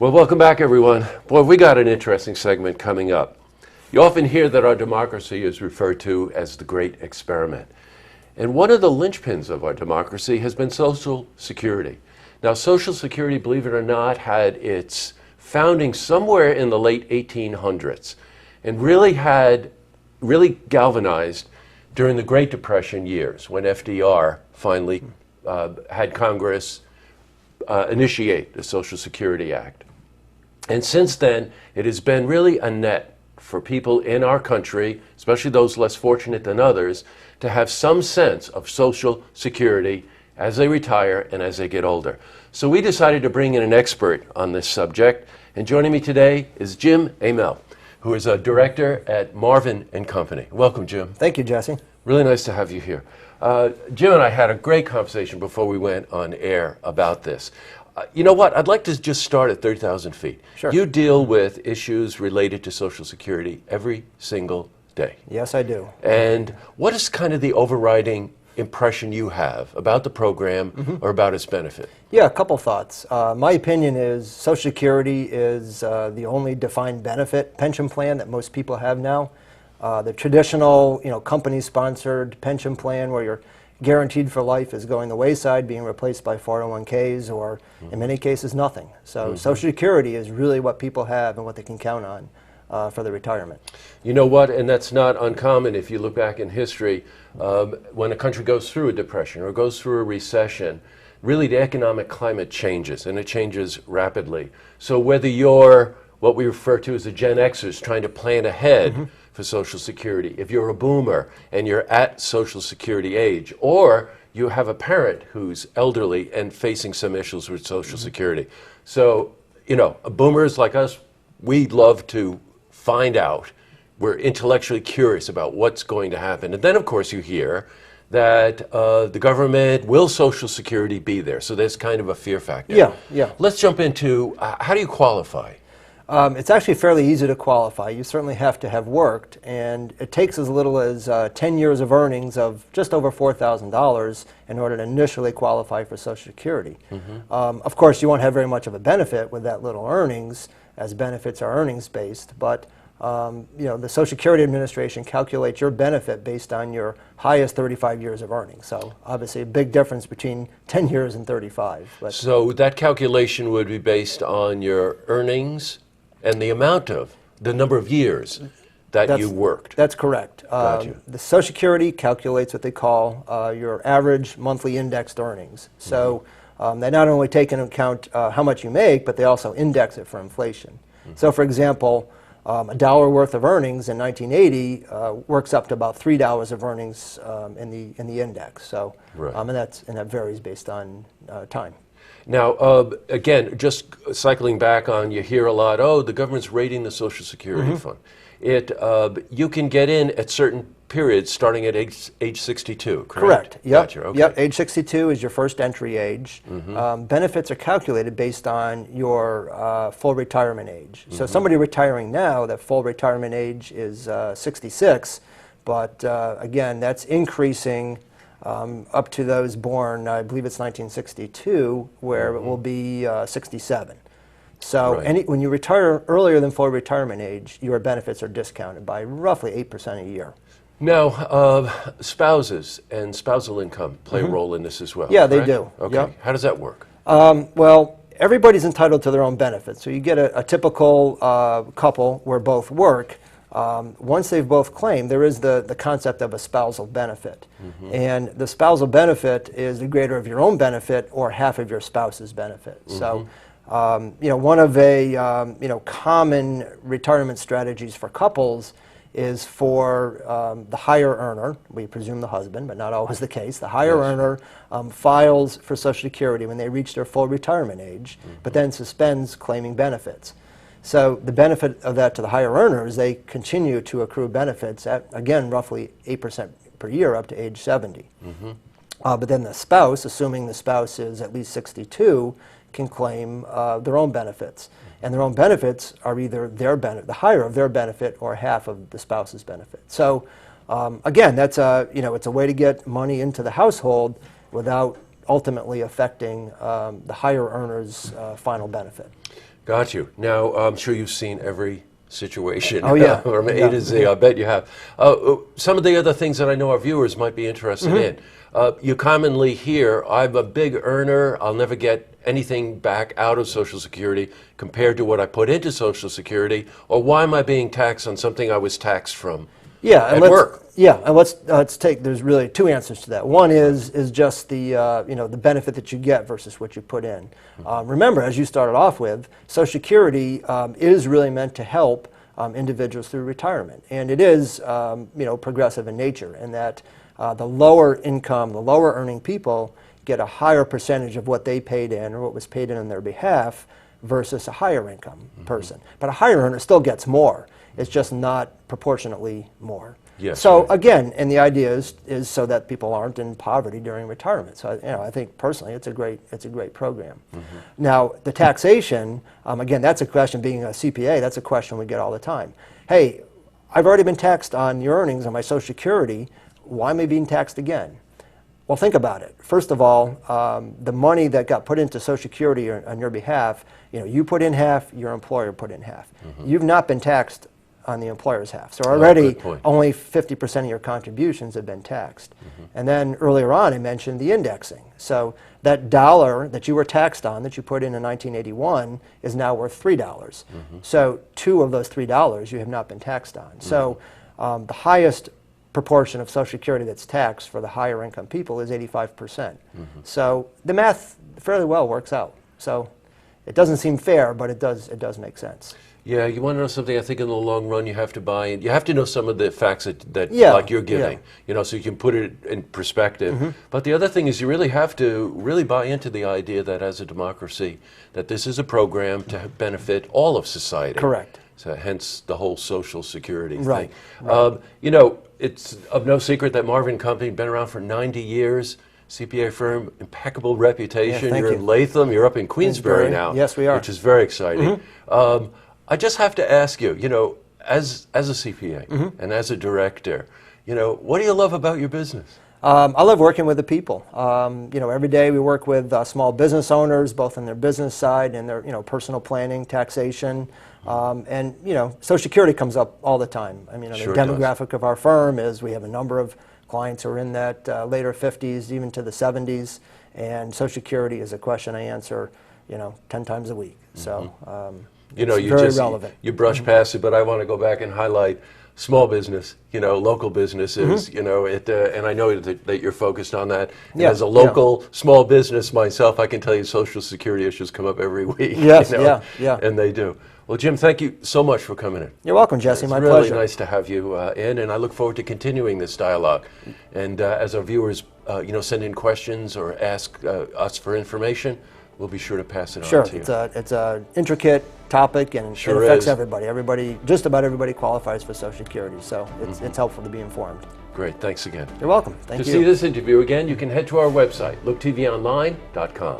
Well, welcome back, everyone. Boy, we got an interesting segment coming up. You often hear that our democracy is referred to as the great experiment. And one of the linchpins of our democracy has been Social Security. Now, Social Security, believe it or not, had its founding somewhere in the late 1800s and really galvanized during the Great Depression years when FDR finally had Congress initiate the Social Security Act. And since then, it has been really a net for people in our country, especially those less fortunate than others, to have some sense of Social Security as they retire and as they get older. So we decided to bring in an expert on this subject, and joining me today is Jim Amell, who is a director at Marvin&Co. Welcome, Jim. Thank you, Jesse. Really nice to have you here. Jim and I had a great conversation before we went on air about this. You know what? I'd like to just start at 30,000 feet. Sure. You deal with issues related to Social Security every single day. Yes, I do. And what is kind of the overriding impression you have about the program or about its benefit? Yeah, a couple thoughts. My opinion is Social Security is the only defined benefit pension plan that most people have now. The traditional, company-sponsored pension plan where you're guaranteed for life is going the wayside, being replaced by 401ks or, in many cases, nothing. So Social Security is really what people have and what they can count on for their retirement. You know what, and that's not uncommon if you look back in history. When a country goes through a depression or goes through a recession, really the economic climate changes, and it changes rapidly. So whether you're what we refer to as the Gen Xers trying to plan ahead for Social Security, if you're a boomer and you're at Social Security age, or you have a parent who's elderly and facing some issues with Social Security. So, boomers like us, we love to find out. We're intellectually curious about what's going to happen. And then, of course, you hear that the government, will Social Security be there? So there's kind of a fear factor. Yeah. Let's jump into how do you qualify? It's actually fairly easy to qualify. You certainly have to have worked, and it takes as little as 10 years of earnings of just over $4,000 in order to initially qualify for Social Security. Of course, you won't have very much of a benefit with that little earnings, as benefits are earnings-based, but the Social Security Administration calculates your benefit based on your highest 35 years of earnings. So obviously a big difference between 10 years and 35. But so that calculation would be based on your earnings and the number of years that you worked. That's correct. Gotcha. The Social Security calculates what they call your average monthly indexed earnings. So they not only take into account how much you make, but they also index it for inflation. So for example, $1 worth of earnings in 1980 works up to about $3 of earnings in the index. So, right. and that varies based on time. Now, again, just cycling back on, you hear a lot, the government's raiding the Social Security fund. You can get in at certain periods starting at age 62, correct? Yep. Gotcha. Okay. Yep. Age 62 is your first entry age. Benefits are calculated based on your full retirement age. So somebody retiring now, that full retirement age is 66, but again, that's increasing up to those born, I believe it's 1962, where it will be 67. So Right. when you retire earlier than full retirement age, your benefits are discounted by roughly 8% a year. Now, spouses and spousal income play a role in this as well. Yeah, they correct? do. Okay. Yep. How does that work? Well, everybody's entitled to their own benefits. So you get a typical couple where both work. Once they've both claimed, there is the concept of a spousal benefit. And the spousal benefit is the greater of your own benefit or half of your spouse's benefit. So, one of the common retirement strategies for couples is for the higher earner, we presume the husband, but not always the case, the higher earner files for Social Security when they reach their full retirement age, but then suspends claiming benefits. So the benefit of that to the higher earners, they continue to accrue benefits at, again, roughly 8% per year up to age 70. But then the spouse, assuming the spouse is at least 62, can claim their own benefits. And their own benefits are either the higher of their benefit or half of the spouse's benefit. So again, that's it's a way to get money into the household without ultimately affecting the higher earner's final benefit. Got you. Now, I'm sure you've seen every situation. Oh, yeah. From A Yeah. to Z. I bet you have. Some of the other things that I know our viewers might be interested in. You commonly hear, I'm a big earner, I'll never get anything back out of Social Security compared to what I put into Social Security, or why am I being taxed on something I was taxed from Yeah, at work? Yeah, and let's take. There's really two answers to that. One is just the the benefit that you get versus what you put in. Remember, as you started off with, Social Security is really meant to help individuals through retirement, and it is progressive in nature, in that the lower income, the lower earning people get a higher percentage of what they paid in or what was paid in on their behalf versus a higher income person. But a higher earner still gets more. It's just not proportionately more. Yes, so right. again, and the idea is so that people aren't in poverty during retirement. So I think personally it's a great program. Now the taxation, again, that's a question. Being a CPA, that's a question we get all the time. Hey, I've already been taxed on your earnings on my Social Security. Why am I being taxed again? Well, think about it. First of all, the money that got put into Social Security on your behalf, you put in half, your employer put in half. You've not been taxed on the employer's half. So already only 50% of your contributions have been taxed. And then earlier on I mentioned the indexing. So that dollar that you were taxed on that you put in 1981 is now worth $3. So two of those $3 you have not been taxed on. So the highest proportion of Social Security that's taxed for the higher income people is 85%. So the math fairly well works out. So it doesn't seem fair, but it does make sense. Yeah, you want to know something? I think in the long run you have to buy in. You have to know some of the facts that Yeah, like you're giving, so you can put it in perspective. But the other thing is you really have to really buy into the idea that as a democracy, that this is a program to benefit all of society. Correct. So hence the whole Social Security Right, thing. It's of no secret that Marvin Company been around for 90 years. CPA firm, impeccable reputation. Yeah, thank you're you. in Latham. You're up in Queensbury now. Yes, we are. Which is very exciting. I just have to ask you, as a CPA and as a director, what do you love about your business? I love working with the people. Every day we work with small business owners, both on their business side and their personal planning, taxation, and Social Security comes up all the time. I mean, Sure the demographic of our firm is we have a number of clients who are in that later 50s, even to the 70s, and Social Security is a question I answer 10 times a week. So. It's very relevant. You brush past it, but I want to go back and highlight small business, local businesses, and I know that you're focused on that. And as a local small business myself, I can tell you Social Security issues come up every week. Yes, and they do. Well, Jim, thank you so much for coming in. You're welcome, Jesse. My pleasure. It's really nice to have you in, and I look forward to continuing this dialogue. And as our viewers, send in questions or ask us for information, we'll be sure to pass it on to you. Sure, it's an intricate topic, and it affects everybody. Just about everybody qualifies for Social Security, so it's helpful to be informed. Great, thanks again. You're welcome. Thank you. To see this interview again, you can head to our website, looktvonline.com.